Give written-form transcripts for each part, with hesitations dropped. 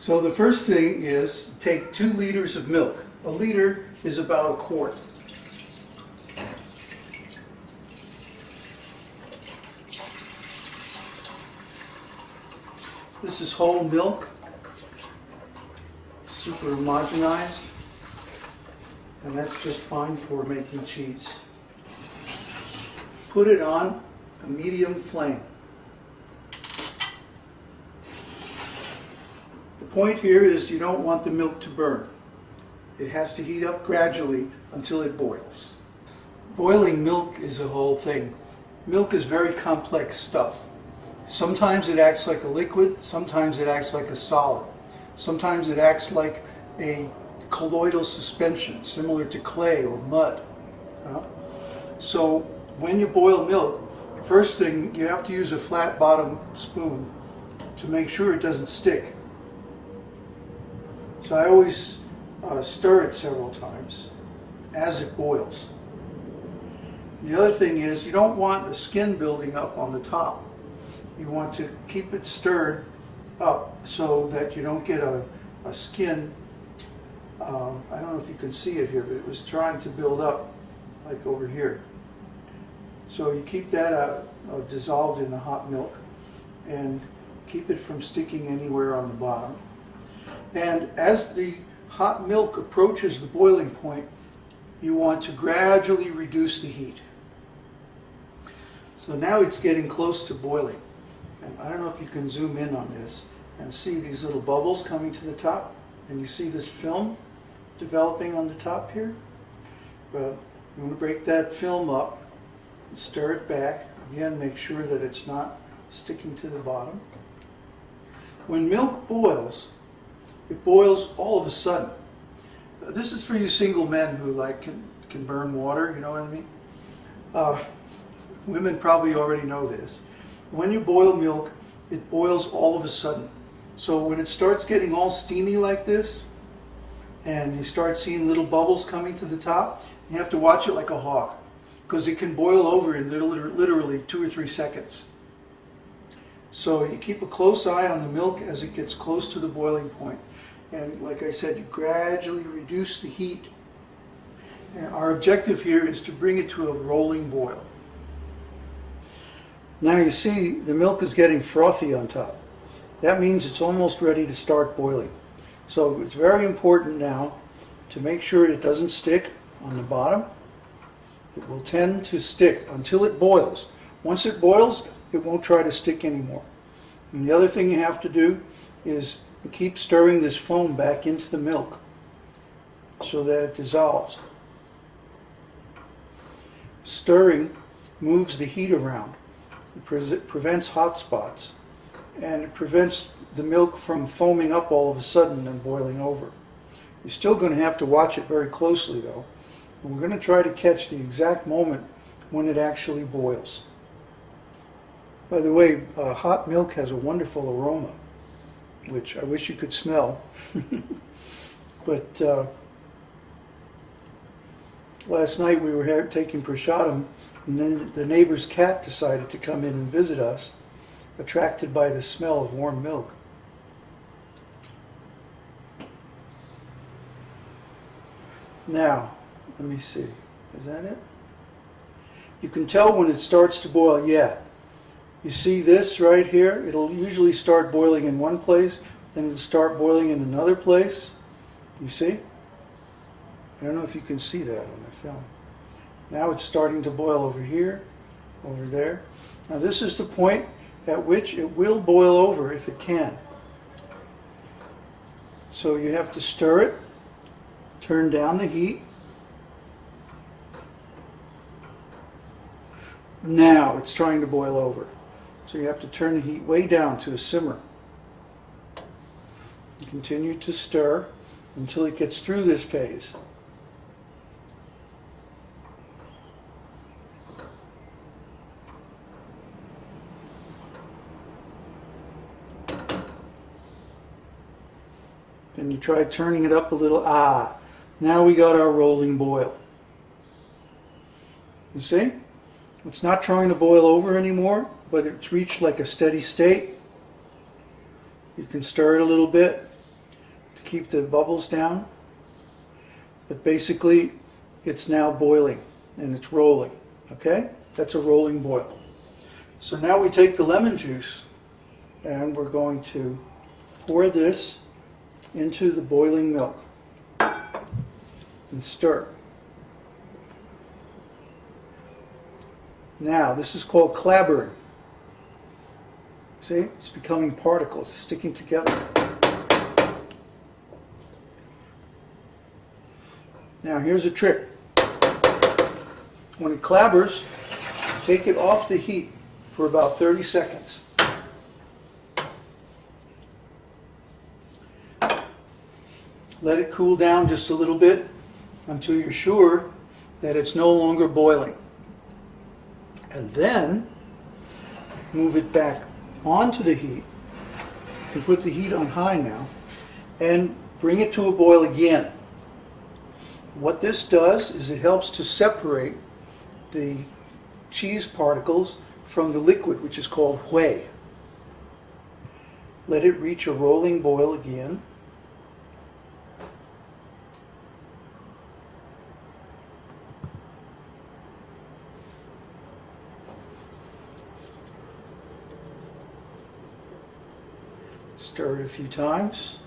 So the first thing is take 2 liters of milk. A liter is about a quart. This is whole milk, super homogenized, and that's just fine for making cheese. Put it on a medium flame. The point here is you don't want the milk to burn. It has to heat up gradually until it boils. Boiling milk is a whole thing. Milk is very complex stuff. Sometimes it acts like a liquid, sometimes it acts like a solid. Sometimes it acts like a colloidal suspension, similar to clay or mud. So when you boil milk, first thing, you have to use a flat bottom spoon to make sure it doesn't stick. So I always stir it several times as it boils. The other thing is you don't want a skin building up on the top. You want to keep it stirred up so that you don't get a skin. I don't know if you can see it here, but it was trying to build up like over here. So you keep that dissolved in the hot milk and keep it from sticking anywhere on the bottom. And as the hot milk approaches the boiling point, you want to gradually reduce the heat. So now it's getting close to boiling. And I don't know if you can zoom in on this and see these little bubbles coming to the top. And you see this film developing on the top here. Well, you want to break that film up and stir it back. Again, make sure that it's not sticking to the bottom. When milk boils, it boils all of a sudden. This is for you single men who can burn water, you know what I mean? Women probably already know this. When you boil milk, it boils all of a sudden. So when it starts getting all steamy like this, and you start seeing little bubbles coming to the top, you have to watch it like a hawk, because it can boil over in literally 2 or 3 seconds. So you keep a close eye on the milk as it gets close to the boiling point. And like I said, you gradually reduce the heat. And our objective here is to bring it to a rolling boil. Now you see the milk is getting frothy on top. That means it's almost ready to start boiling. So it's very important now to make sure it doesn't stick on the bottom. It will tend to stick until it boils. Once it boils, it won't try to stick anymore. And the other thing you have to do is keep stirring this foam back into the milk so that it dissolves. Stirring moves the heat around. It prevents hot spots, and it prevents the milk from foaming up all of a sudden and boiling over. You're still going to have to watch it very closely though. And we're going to try to catch the exact moment when it actually boils. By the way, hot milk has a wonderful aroma, which I wish you could smell. But last night we were taking prasadam, and then the neighbor's cat decided to come in and visit us, attracted by the smell of warm milk. Now, let me see. Is that it? You can tell when it starts to boil. Yeah. You see this right here? It'll usually start boiling in one place, then it'll start boiling in another place. You see? I don't know if you can see that on the film. Now it's starting to boil over here, over there. Now this is the point at which it will boil over if it can. So you have to stir it, turn down the heat. Now it's trying to boil over. So you have to turn the heat way down to a simmer. You continue to stir until it gets through this phase. Then you try turning it up a little. Now we got our rolling boil. You see? It's not trying to boil over anymore, but it's reached like a steady state. You can stir it a little bit, keep the bubbles down. But basically, it's now boiling and it's rolling. Okay? That's a rolling boil. So now we take the lemon juice and we're going to pour this into the boiling milk and stir. Now, this is called clabbering. See? It's becoming particles, sticking together. Now, here's a trick. When it clabbers, take it off the heat for about 30 seconds. Let it cool down just a little bit until you're sure that it's no longer boiling. And then move it back onto the heat. You can put the heat on high now and bring it to a boil again. What this does is it helps to separate the cheese particles from the liquid, which is called whey. Let it reach a rolling boil again. Stir it a few times.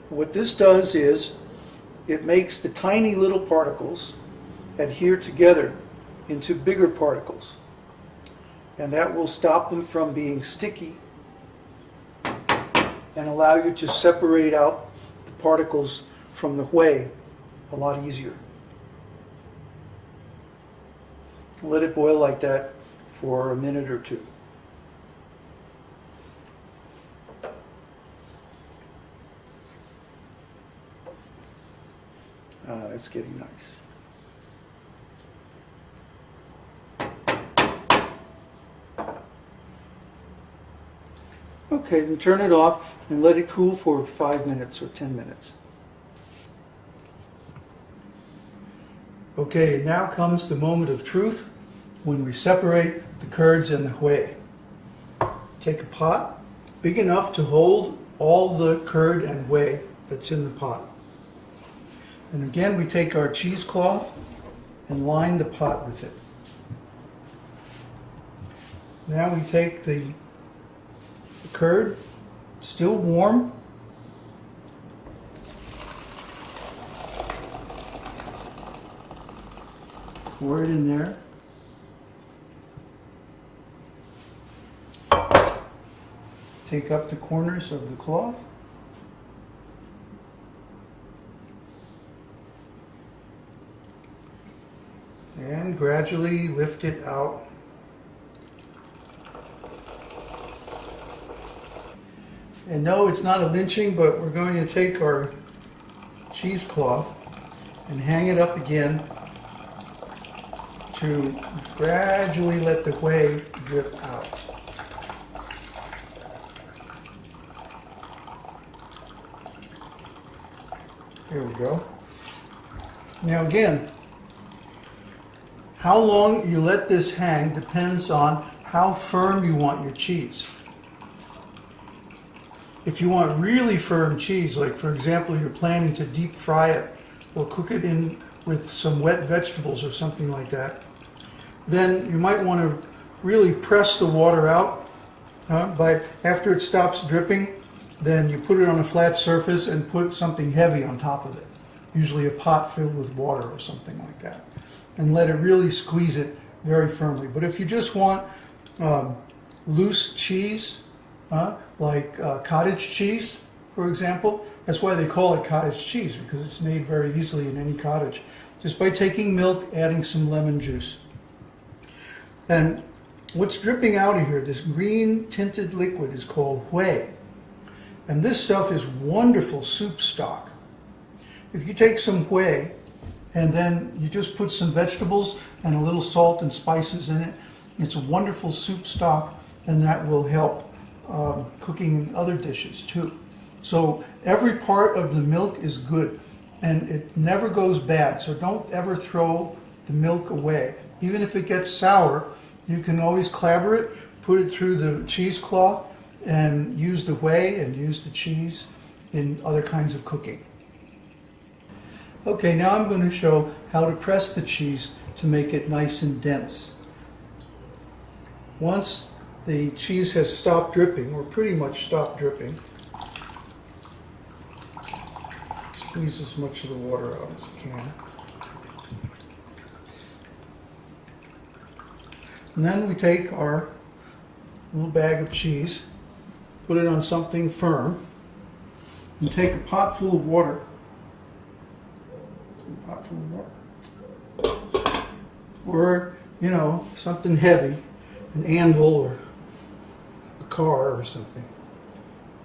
What this does is it makes the tiny little particles adhere together into bigger particles. And that will stop them from being sticky and allow you to separate out the particles from the whey a lot easier. Let it boil like that for a minute or two. It's getting nice. Okay, then turn it off and let it cool for 5 minutes or 10 minutes. Okay, now comes the moment of truth when we separate the curds and the whey. Take a pot big enough to hold all the curd and whey that's in the pot. And again, we take our cheesecloth and line the pot with it. Now we take the curd, still warm, pour it in there. Take up the corners of the cloth. And gradually lift it out. And no, it's not a lynching, but we're going to take our cheesecloth and hang it up again to gradually let the whey drip out. Here we go. Now again, how long you let this hang depends on how firm you want your cheese. If you want really firm cheese, like for example you're planning to deep fry it or cook it in with some wet vegetables or something like that, then you might want to really press the water out. After it stops dripping, then you put it on a flat surface and put something heavy on top of it, usually a pot filled with water or something like that, and let it really squeeze it very firmly. But if you just want loose cheese, like cottage cheese, for example, that's why they call it cottage cheese, because it's made very easily in any cottage, just by taking milk, adding some lemon juice. And what's dripping out of here, this green tinted liquid, is called whey. And this stuff is wonderful soup stock. If you take some whey and then you just put some vegetables and a little salt and spices in it, it's a wonderful soup stock, and that will help cooking other dishes too. So every part of the milk is good, and it never goes bad, so don't ever throw the milk away. Even if it gets sour, you can always clabber it, put it through the cheesecloth, and use the whey and use the cheese, in other kinds of cooking. Okay, now I'm going to show how to press the cheese to make it nice and dense. Once the cheese has stopped dripping, or pretty much stopped dripping, squeeze as much of the water out as you can. And then we take our little bag of cheese, put it on something firm, and take a pot full of water. Or, something heavy, an anvil or a car or something.